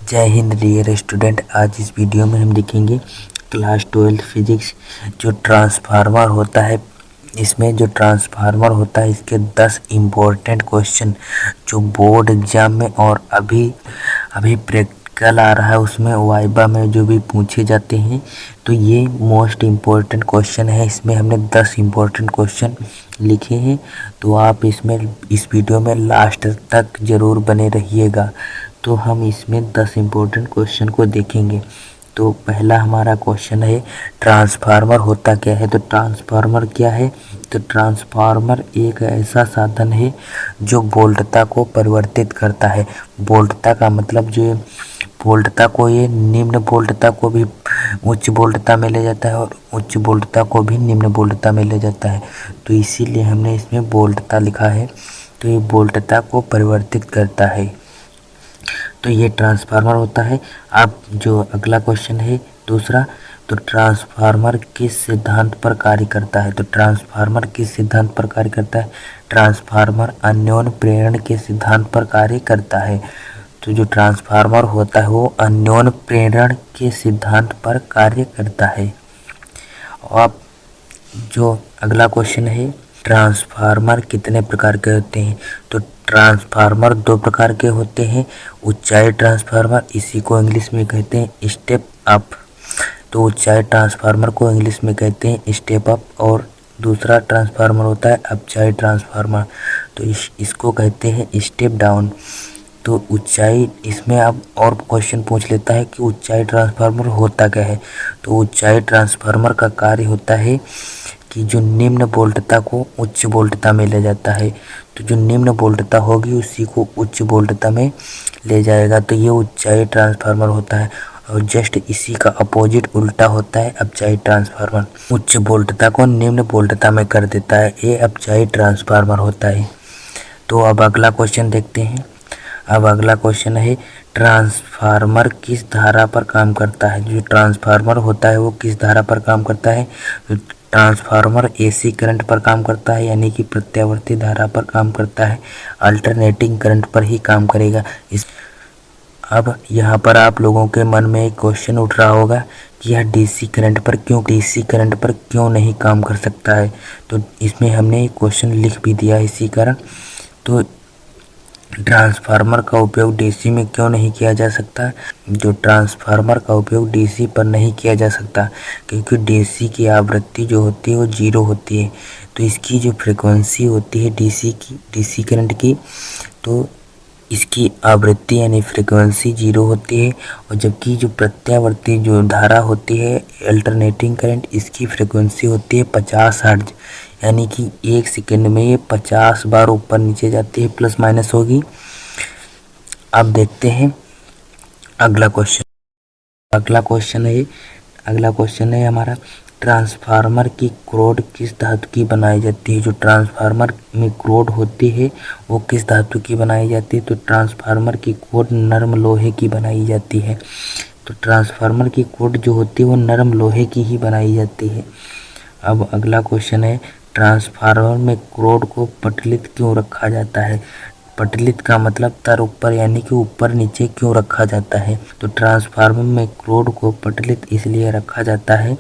जय Hind dear student. आज इस वीडियो में हम देखेंगे क्लास 12 फिजिक्स जो ट्रांसफार्मर होता है। इसमें जो ट्रांसफार्मर होता है इसके 10 इम्पोर्टेंट क्वेश्चन जो बोर्ड एग्जाम में और अभी प्रैक्टिकल आ रहा है उसमें वाइबा में जो भी पूछे जाते हैं, तो ये मोस्ट इम्पोर्टेंट क्वेश्चन है। इसमें हमने 10 इम्पोर्टेंट क्वेश्चन लिखे हैं, तो आप इस वीडियो में लास्ट तक ज़रूर बने रहिएगा। तो हम इसमें 10 इम्पोर्टेंट क्वेश्चन को देखेंगे। तो पहला हमारा क्वेश्चन है ट्रांसफार्मर होता क्या है। तो ट्रांसफार्मर क्या है? तो ट्रांसफार्मर एक ऐसा साधन है जो वोल्टता को परिवर्तित करता है। वोल्टता का मतलब जो वोल्टता को ये निम्न वोल्टता को भी उच्च वोल्टता में ले जाता है और उच्च वोल्टता को भी निम्न वोल्टता में ले जाता है। तो इसीलिए हमने इसमें वोल्टता लिखा है। तो ये वोल्टता को परिवर्तित करता है, तो ये ट्रांसफार्मर होता है। अब जो अगला क्वेश्चन है दूसरा, तो ट्रांसफार्मर किस सिद्धांत पर कार्य करता है। तो ट्रांसफार्मर किस सिद्धांत पर कार्य करता है? ट्रांसफार्मर अन्योन्य प्रेरण के सिद्धांत पर कार्य करता है। तो जो ट्रांसफार्मर होता है वो अन्योन्य प्रेरण के सिद्धांत पर कार्य करता है। अब जो अगला क्वेश्चन है, ट्रांसफार्मर कितने प्रकार के होते हैं। तो ट्रांसफार्मर 2 प्रकार के होते हैं। ऊंचाई ट्रांसफार्मर, इसी को इंग्लिश में कहते हैं स्टेप अप। तो ऊंचाई ट्रांसफार्मर को इंग्लिश में कहते हैं स्टेप अप। और दूसरा ट्रांसफार्मर होता है अपचाई ट्रांसफार्मर, तो इसको कहते हैं स्टेप डाउन। तो ऊंचाई, इसमें अब और क्वेश्चन पूछ लेता है कि ऊंचाई ट्रांसफार्मर होता क्या है। तो ऊंचाई ट्रांसफार्मर का कार्य होता है कि जो निम्न वोल्टता को उच्च वोल्टता में ले जाता है। तो जो निम्न वोल्टता होगी उसी को उच्च वोल्टता में ले जाएगा। तो ये ऊंचाई ट्रांसफार्मर होता है। और जस्ट इसी का अपोजिट उल्टा होता है अपचाई ट्रांसफार्मर। उच्च वोल्टता को निम्न वोल्टता में कर देता है, ये अपचाई ट्रांसफार्मर होता है। तो अब अगला क्वेश्चन देखते हैं। अब अगला क्वेश्चन है ट्रांसफार्मर किस धारा पर काम करता है। जो ट्रांसफार्मर होता है वो किस धारा पर काम करता है। तो ट्रांसफार्मर एसी करंट पर काम करता है, यानी कि प्रत्यावर्ती धारा पर काम करता है। अल्टरनेटिंग करंट पर ही काम करेगा। अब यहाँ पर आप लोगों के मन में एक क्वेश्चन उठ रहा होगा कि यह डीसी करंट पर क्यों नहीं काम कर सकता है। तो इसमें हमने एक क्वेश्चन लिख भी दिया है इसी कारण। तो ट्रांसफार्मर का उपयोग डीसी में क्यों नहीं किया जा सकता। जो ट्रांसफार्मर का उपयोग डीसी पर नहीं किया जा सकता क्योंकि डीसी की आवृत्ति जो होती है वो 0 होती है। तो इसकी जो फ्रिक्वेंसी होती है डीसी करंट की, तो इसकी आवृत्ति यानी फ्रिक्वेंसी 0 होती है। और जबकि जो प्रत्यावर्ती जो धारा होती है अल्टरनेटिंग करंट, इसकी फ्रिक्वेंसी होती है 50 हर्ट्ज, यानी कि 1 सेकंड में ये 50 बार ऊपर नीचे जाती है, प्लस माइनस होगी। अब देखते हैं अगला क्वेश्चन। अगला क्वेश्चन है हमारा ट्रांसफार्मर की क्रोड किस धातु की बनाई जाती है। जो ट्रांसफार्मर में क्रोड होती है वो किस धातु की बनाई जाती है। तो ट्रांसफार्मर की क्रोड नरम लोहे की बनाई जाती है। तो ट्रांसफार्मर की क्रोड जो होती है वो नरम लोहे की ही बनाई जाती है। अब अगला क्वेश्चन है ट्रांसफार्मर में क्रोड को पटलित क्यों रखा जाता है। पटलित का मतलब तर ऊपर, यानी कि ऊपर नीचे क्यों रखा जाता है। तो ट्रांसफार्मर में क्रोड को पटलित इसलिए रखा जाता है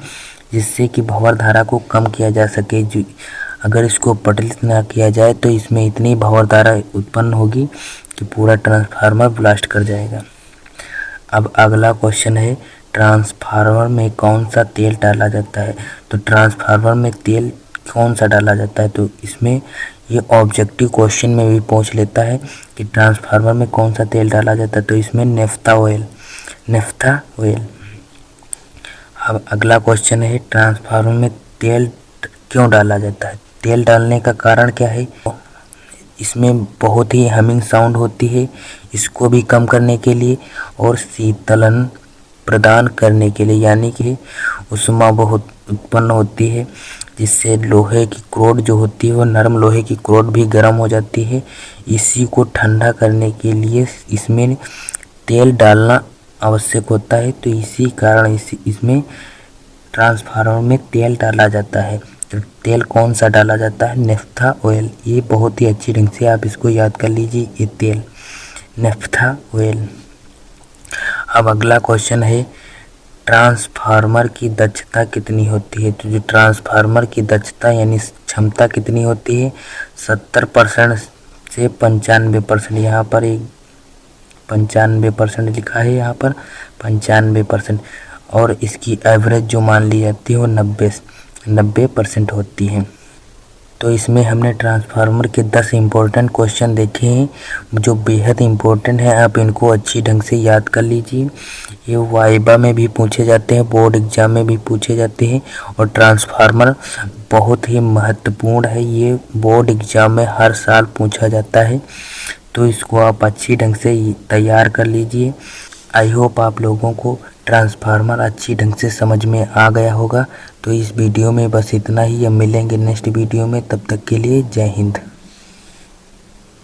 जिससे कि भंवर धारा को कम किया जा सके। अगर इसको पटलित ना किया जाए तो इसमें इतनी भंवर धारा उत्पन्न होगी कि पूरा ट्रांसफार्मर ब्लास्ट कर जाएगा। अब अगला क्वेश्चन है ट्रांसफार्मर में कौन सा तेल डाला जाता है। तो ट्रांसफार्मर में तेल कौन सा डाला जाता है। तो इसमें ये ऑब्जेक्टिव क्वेश्चन में भी पूछ लेता है कि ट्रांसफार्मर में कौन सा तेल डाला जाता है। तो इसमें नेफ्था ऑयल। अब अगला क्वेश्चन है ट्रांसफार्मर में तेल क्यों डाला जाता है। तेल डालने का कारण क्या है। इसमें बहुत ही हमिंग साउंड होती है, इसको भी कम करने के लिए और शीतलन प्रदान करने के लिए, यानी कि उष्मा बहुत उत्पन्न होती है जिससे लोहे की क्रोड जो होती है वो नरम लोहे की क्रोड भी गर्म हो जाती है। इसी को ठंडा करने के लिए इसमें तेल डालना आवश्यक होता है। तो इसी कारण इसमें ट्रांसफार्मर में तेल डाला जाता है। तो तेल कौन सा डाला जाता है। Naphtha oil. ये बहुत ही अच्छी ढंग से आप इसको याद कर लीजिए, ये तेल नेफ्था ऑयल। अब अगला क्वेश्चन है ट्रांसफार्मर की दक्षता कितनी होती है। तो जो ट्रांसफार्मर की दक्षता यानी क्षमता कितनी होती है 70% से 95%। यहाँ पर एक 95% लिखा है, यहाँ पर 95%। और इसकी एवरेज जो मान ली जाती है वो 90% होती है। तो इसमें हमने ट्रांसफार्मर के 10 इम्पोर्टेंट क्वेश्चन देखे हैं जो बेहद इम्पोर्टेंट हैं। आप इनको अच्छी ढंग से याद कर लीजिए। ये वाइबा में भी पूछे जाते हैं, बोर्ड एग्जाम में भी पूछे जाते हैं। और ट्रांसफार्मर बहुत ही महत्वपूर्ण है, ये बोर्ड एग्जाम में हर साल पूछा जाता है। तो इसको आप अच्छी ढंग से तैयार कर लीजिए। आई होप आप लोगों को ट्रांसफार्मर अच्छी ढंग से समझ में आ गया होगा। तो इस वीडियो में बस इतना ही। अब मिलेंगे नेक्स्ट वीडियो में, तब तक के लिए जय हिंद।